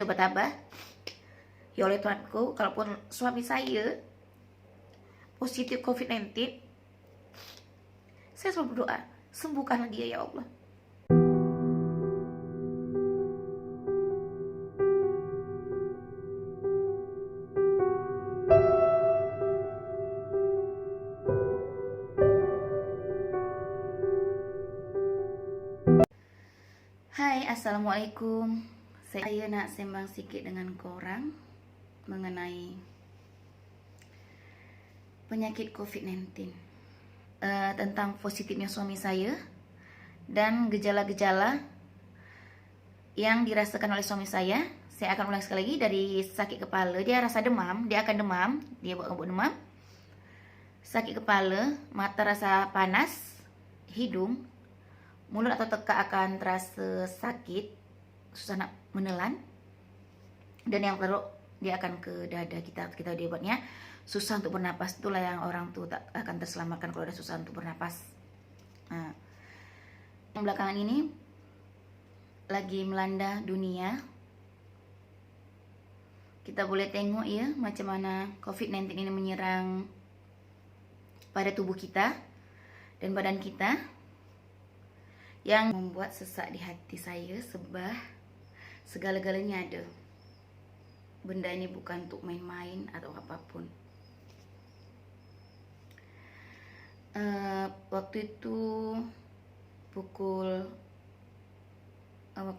Sobat Abah, ya oleh Tuhanku, kalaupun suami saya positif COVID-19, saya selalu berdoa, sembuhkanlah dia ya Allah. Hai, Assalamualaikum. Saya nak sembang sikit dengan korang mengenai penyakit COVID-19, tentang positifnya suami saya dan gejala-gejala yang dirasakan oleh suami saya. Saya akan ulang sekali lagi. Dari sakit kepala, dia rasa demam, dia akan demam, dia buat demam, sakit kepala, mata rasa panas, hidung, mulut atau tekak akan terasa sakit, susah nak menelan, dan yang teruk dia akan ke dada kita dia buatnya susah untuk bernapas. Itulah yang orang tuh tak akan terselamatkan kalau ada susah untuk bernapas. Nah, yang belakangan ini lagi melanda dunia. Kita boleh tengok ya macam mana COVID-19 ini menyerang pada tubuh kita dan badan kita, yang membuat sesak di hati saya sebab segala-galanya ada. Benda ini bukan untuk main-main atau apapun. Waktu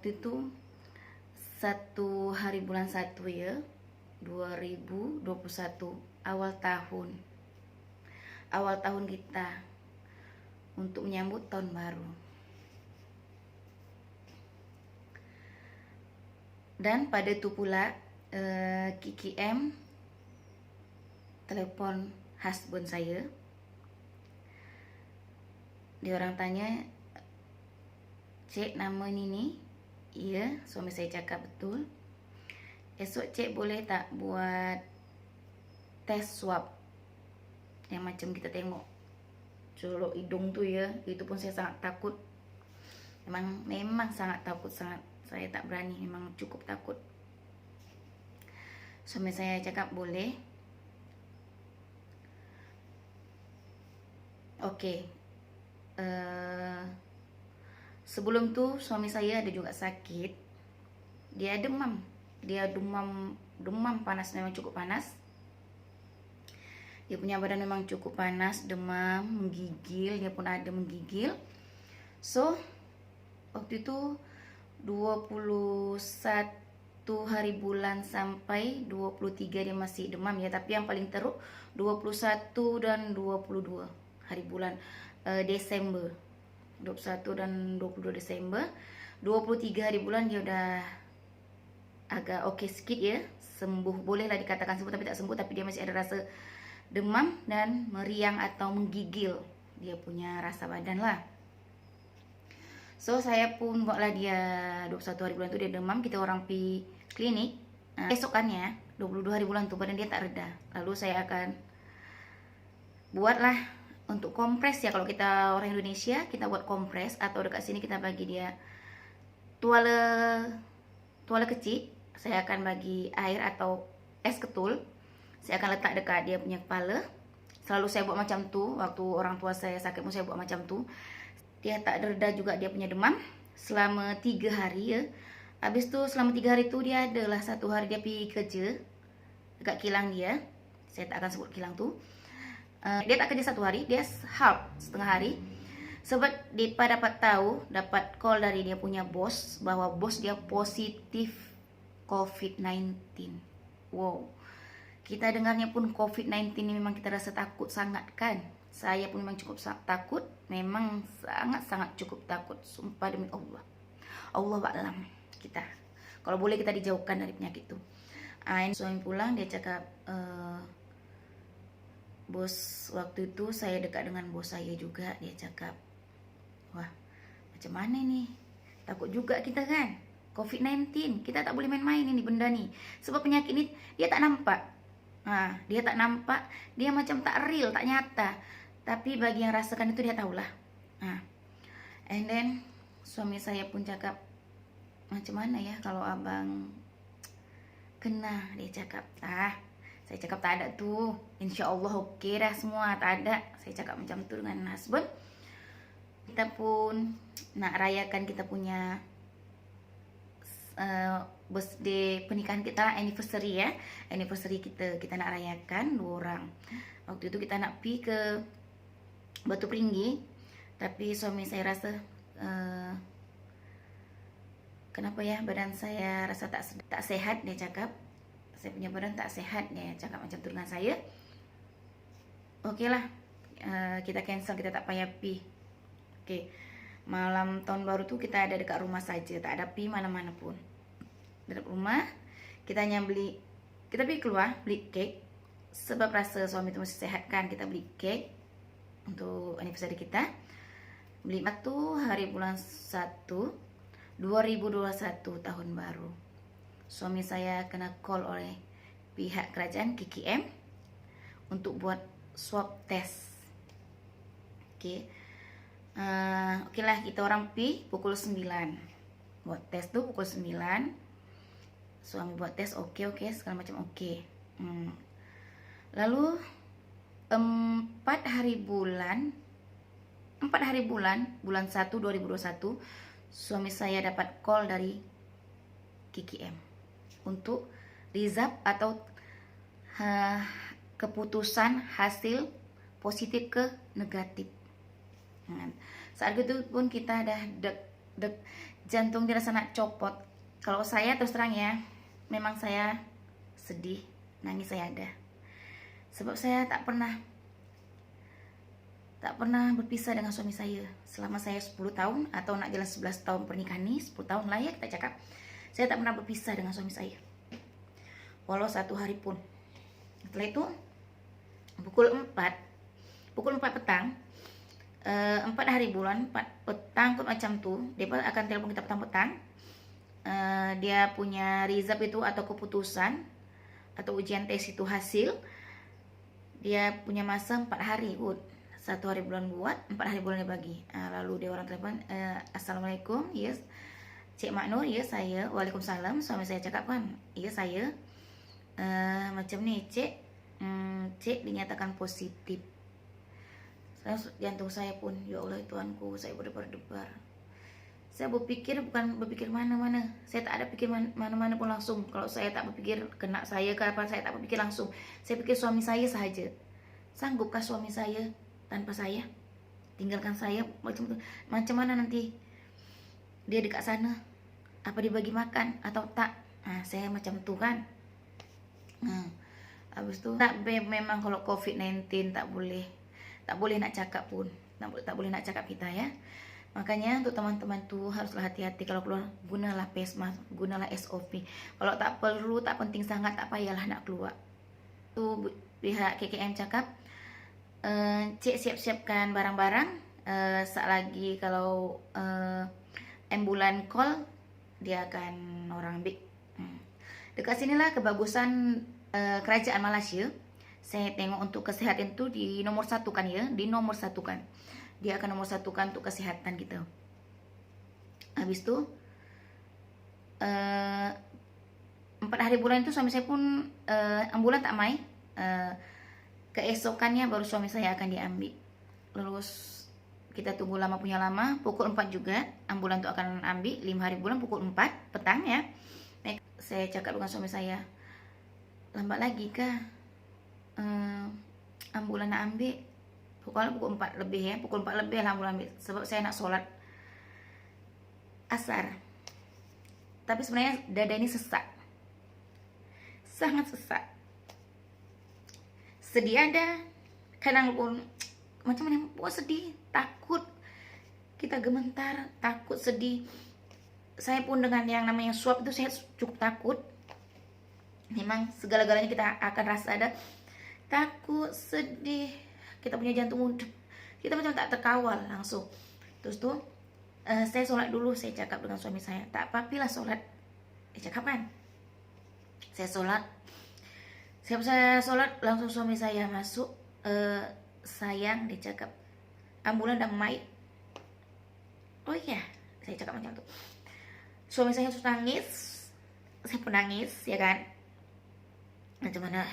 itu satu hari bulan 1 ya, 2021, awal tahun kita untuk menyambut tahun baru. Dan pada itu pula Kiki M telepon husband saya. Dia orang tanya, "Cik, nama ini nih?" Iya, suami saya cakap betul. "Esok cik boleh tak buat tes swab yang macam kita tengok colok hidung tu ya?" Itu pun saya sangat takut. Memang sangat takut, saya tak berani, memang cukup takut. Suami saya cakap boleh. Okey. Sebelum tu suami saya ada juga sakit. Dia demam. Demam panas, memang cukup panas. Dia punya badan memang cukup panas, demam, menggigil, dia pun ada menggigil. So, waktu itu 21 hari bulan sampai 23 dia masih demam ya, tapi yang paling teruk 21 dan 22 hari bulan Desember. 21 dan 22 Desember. 23 hari bulan dia udah agak okey sikit ya, sembuh, bolehlah dikatakan sembuh, tapi tak sembuh, tapi dia masih ada rasa demam dan meriang atau menggigil dia punya rasa badan lah. So saya pun buatlah dia 21 hari bulan tu dia demam, kita orang pergi klinik. Esokannya 22 hari bulan tu badan dia tak reda. Lalu saya akan buatlah untuk kompres ya, kalau kita orang Indonesia kita buat kompres, atau dekat sini kita bagi dia tuala kecil. Saya akan bagi air atau es ketul, saya akan letak dekat dia punya kepala. Selalu saya buat macam tu, waktu orang tua saya sakit pun saya buat macam tu. Dia tak reda juga dia punya demam selama 3 hari ya. Habis tu selama 3 hari tu dia adalah 1 hari dia pergi kerja dekat kilang dia. Saya tak akan sebut kilang tu. Dia tak kerja 1 hari, dia setengah hari. Sebab Depa dapat call dari dia punya bos bahwa bos dia positif COVID-19. Wow. Kita dengarnya pun COVID-19 ini memang kita rasa takut sangat kan. Saya pun memang cukup takut, memang sangat cukup takut, sumpah demi Allah. Allah ba'alam kita. Kalau boleh kita dijauhkan dari penyakit itu. Suami pulang, dia cakap, bos, waktu itu saya dekat dengan bos saya juga, dia cakap, wah macam mana nih, takut juga kita kan. COVID-19, kita tak boleh main-main ini benda nih. Sebab penyakit ini dia tak nampak. Dia tak nampak, dia macam tak real, tak nyata. Tapi bagi yang rasakan itu dia tahulah. And then suami saya pun cakap, macam mana ya kalau abang kena. Dia cakap, saya cakap tak ada tuh, insya Allah oke dah semua, tak ada. Saya cakap macam tu dengan husband. Kita pun nak rayakan kita punya birthday pernikahan kita, anniversary ya, anniversary kita nak rayakan 2 orang. Waktu itu kita nak pergi ke Batu Peringgi, tapi suami saya rasa kenapa ya badan saya rasa tak sehat. Dia cakap saya punya badan tak sehat, dia cakap macam tu dengan saya. Okey lah, kita cancel, kita tak payah pergi. Okey, malam tahun baru tu kita ada dekat rumah saja, tak ada pergi mana-mana pun. Dekat rumah kita hanya kita pergi keluar beli kek, sebab rasa suami tu masih sehat kan. Kita beli kek untuk anniversary kita, beli 1 hari bulan 1 2021 tahun baru. Suami saya kena call oleh pihak kerajaan KKM untuk buat swab test. Okey, okey lah, kita orang pergi pukul 9 buat test tu. Pukul 9 suami buat tes, okey segala macam okey. Lalu 4 hari bulan bulan 1 2021 suami saya dapat call dari KKM untuk result atau keputusan hasil positif ke negatif. Saat itu pun kita dah deg jantung dirasa nak copot. Kalau saya terus terang ya, memang saya sedih, nangis saya ada. Sebab saya tak pernah berpisah dengan suami saya selama saya 10 tahun atau nak jalan 11 tahun pernikahan ni, 10 tahun lah ya kita cakap. Saya tak pernah berpisah dengan suami saya, walau 1 hari pun. Setelah itu pukul 4 petang, 4 hari bulan 4 petang kot macam tu, dia akan telepon kita petang-petang. Dia punya result itu atau keputusan atau ujian tes itu hasil, dia punya masa 4 hari kot. 1 hari bulan buat, 4 hari bulan dia bagi. Lalu dia orang telepon, Assalamualaikum, yes Cik Maknur, ya saya. Waalaikumsalam. Suami saya cakap kan, ya saya, macam ni Cik dinyatakan positif. Jantung saya pun, ya Allah Tuhanku, saya berdebar-debar. Saya bukan berpikir mana-mana. Saya tak ada pikir mana-mana pun langsung. Kalau saya tak berpikir kena saya ke apa, saya tak berpikir langsung. Saya pikir suami saya sahaja. Sanggupkah suami saya tanpa saya? Tinggalkan saya macam tu. Macam mana nanti dia dekat sana? Apa dia bagi makan atau tak? Saya macam tu kan. Habis tu memang kalau COVID-19 tak boleh nak cakap pun. Tak boleh nak cakap kita ya. Makanya untuk teman-teman tu haruslah hati-hati kalau keluar, gunalah face mask, gunalah SOP. Kalau tak perlu, tak penting sangat, tak payahlah nak keluar. Tu pihak KKM cakap, Cik siap-siapkan barang-barang, saat lagi kalau ambulan call, dia akan orang ambil. Dekat sinilah kebagusan kerajaan Malaysia. Saya tengok untuk kesihatan tu di nomor 1 kan ya, di nomor 1 kan. Dia akan nomor 1 kan untuk kesihatan kita. Habis tu 4 hari bulan itu suami saya pun ambulan tak mai. Keesokannya baru suami saya akan diambil. Lalu kita tunggu lama punya lama. Pukul 4 juga ambulan tu akan ambil. 5 hari bulan pukul 4 petang ya. Saya cakap dengan suami saya, lambat lagi kah ambulan nak ambil? Pukul 4 lebih ya, pukul 4 lebih lah ambulan ambil. Sebab saya nak solat asar. Tapi sebenarnya dada ini sesak, sangat sesak. Sedih ada, kadang pun macam mana, sedih, takut, kita gemetar, takut, sedih. Saya pun dengan yang namanya swab itu saya cukup takut. Memang segala-galanya kita akan rasa ada takut, sedih. Kita punya jantung kita macam tak terkawal langsung. Terus tuh saya solat dulu. Saya cakap dengan suami saya, tak apa-apalah solat. Dia cakap kan, saya solat. Saya solat langsung suami saya masuk. Sayang, dia cakap, ambulan dah mai. Oh iya, saya cakap macam tu. Suami saya terus nangis, saya pun nangis ya kan. Macam mana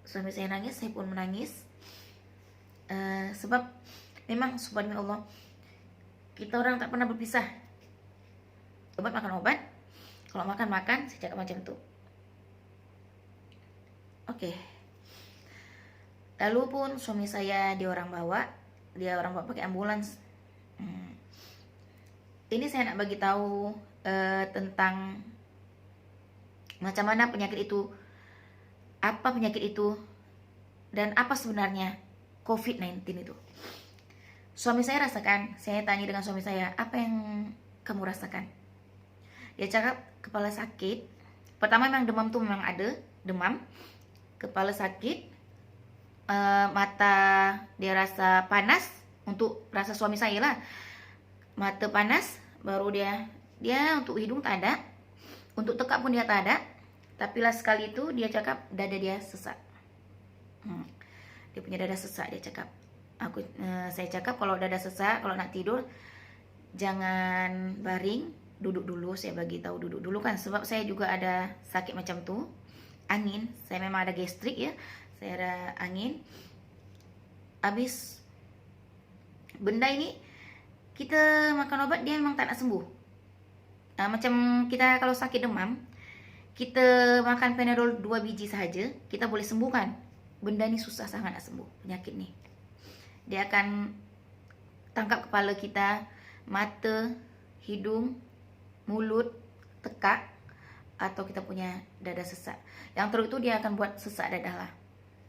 suami saya nangis, saya pun menangis. Sebab memang subhanallah, kita orang tak pernah berpisah. Obat makan obat, kalau makan, saya cakap macam tu. Oke. Lalu pun suami saya dia orang bawa pakai ambulans. Ini saya nak bagi tahu tentang macam mana penyakit itu, apa penyakit itu, dan apa sebenarnya COVID-19 itu. Suami saya rasakan, saya tanya dengan suami saya, apa yang kamu rasakan? Dia cakap kepala sakit. Pertama memang demam tuh memang ada, demam, kepala sakit, mata dia rasa panas, untuk rasa suami saya lah, mata panas, baru dia untuk hidung tak ada, untuk tekak pun dia tak ada, tapi lah sekali itu dia cakap dada dia sesak. Dia punya dada sesak, dia cakap. Saya cakap kalau dada sesak, kalau nak tidur jangan baring, duduk dulu. Saya bagi tahu duduk dulu kan, sebab saya juga ada sakit macam tu, angin. Saya memang ada gastrik ya, saya ada angin. Habis benda ini kita makan obat dia memang tak nak sembuh. Macam kita kalau sakit demam, kita makan Panadol 2 biji saja, kita boleh sembuhkan. Benda ni susah sangat nak sembuh, penyakit ni. Dia akan tangkap kepala kita, mata, hidung, mulut, tekak, atau kita punya dada sesak. Yang teruk itu dia akan buat sesak dada lah.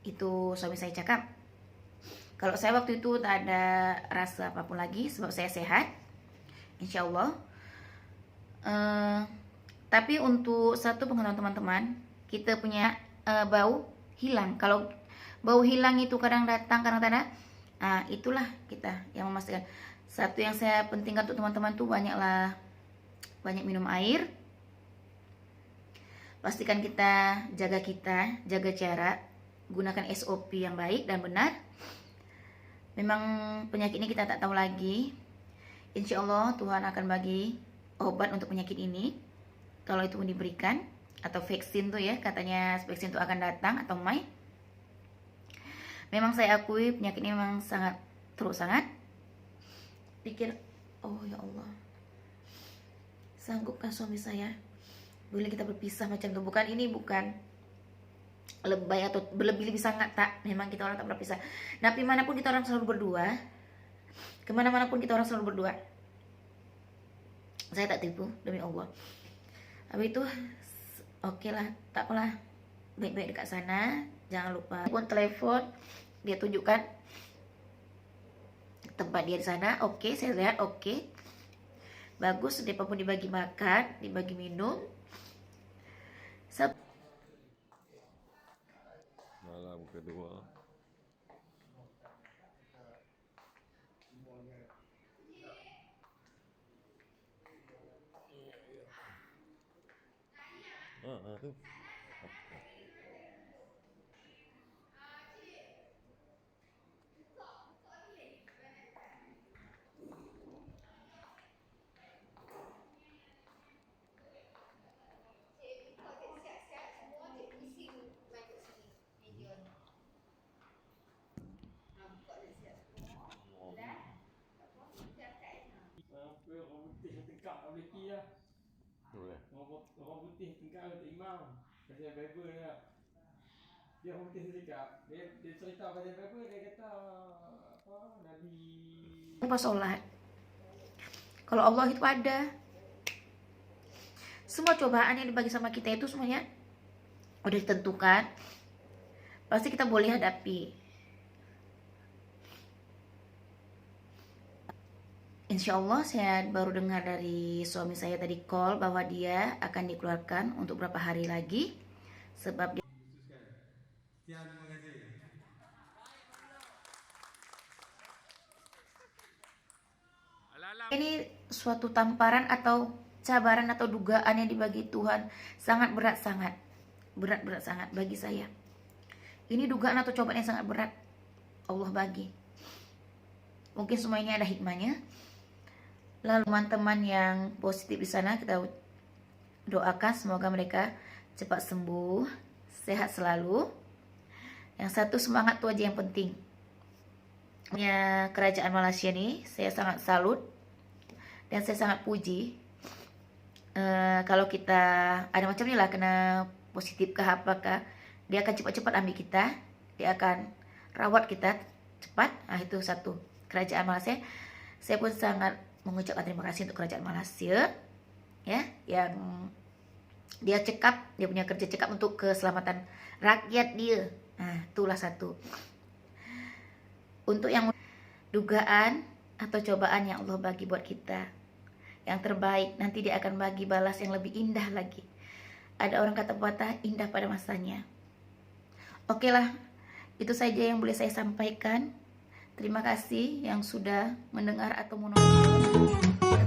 Itu suami saya cakap. Kalau saya waktu itu tak ada rasa apapun lagi, sebab saya sehat, insya Allah. Tapi untuk satu pengetahuan teman-teman, kita punya bau hilang. Kalau bau hilang itu kadang datang, kadang tak ada. Itulah kita yang memastikan. Satu yang saya pentingkan untuk teman-teman tuh banyak minum air. Pastikan kita jaga jarak, gunakan SOP yang baik dan benar. Memang penyakit ini kita tak tahu lagi. Insya Allah Tuhan akan bagi obat untuk penyakit ini, kalau itu pun diberikan, atau vaksin tuh ya, katanya vaksin itu akan datang atau mai. Memang saya akui penyakit ini memang teruk sangat. Pikir, oh ya Allah, sanggupkah suami saya? Boleh kita berpisah macam itu? Bukan lebay atau berlebih-lebih sangat, tak. Memang kita orang tak pernah pisah. Tapi manapun kita orang selalu berdua, kemana-mana pun kita orang selalu berdua. Saya tak tipu, demi Allah. Habis itu, oke lah, tak apalah, baik-baik dekat sana. Jangan lupa pun telepon, dia tunjukkan tempat dia di sana. Oke, saya lihat, oke, bagus. Dia pun dibagi makan, dibagi minum. Malam kedua. Tu. Orang putih tengkak tak boleh pergi lah. Boleh. Orang putih tengkak tak imam. Pasal Bible ni lah. Dia orang putih cakap, dia cerita pasal Bible, dia kata apa, Nabi Pas sholat, kalau Allah itu ada, semua cobaan yang dibagi sama kita itu semuanya udah ditentukan, pasti kita boleh hadapi. Insya Allah. Saya baru dengar dari suami saya tadi call bahwa dia akan dikeluarkan untuk berapa hari lagi, sebab dia Terima kasih. ini suatu tamparan atau cabaran atau dugaan yang dibagi Tuhan, sangat berat sangat bagi saya. Ini dugaan atau cobaan yang sangat berat Allah bagi. Mungkin semua ini ada hikmahnya. Lalu teman-teman yang positif di sana, kita doakan semoga mereka cepat sembuh, sehat selalu. Yang satu semangat tuh aja yang penting. Kerajaan Malaysia nih saya sangat salut dan saya sangat puji. Kalau kita ada macam ni lah, kena positif kah apakah, dia akan cepat-cepat ambil kita, dia akan rawat kita cepat. Itu satu, kerajaan Malaysia. Saya pun sangat mengucapkan terima kasih untuk kerajaan Malaysia ya, yang dia cekap, dia punya kerja cekap untuk keselamatan rakyat dia. Itulah satu. Untuk yang dugaan atau cobaan yang Allah bagi buat kita, yang terbaik nanti dia akan bagi balas yang lebih indah lagi. Ada orang kata pepatah, indah pada masanya. Oke lah, itu saja yang boleh saya sampaikan. Terima kasih yang sudah mendengar atau menonton.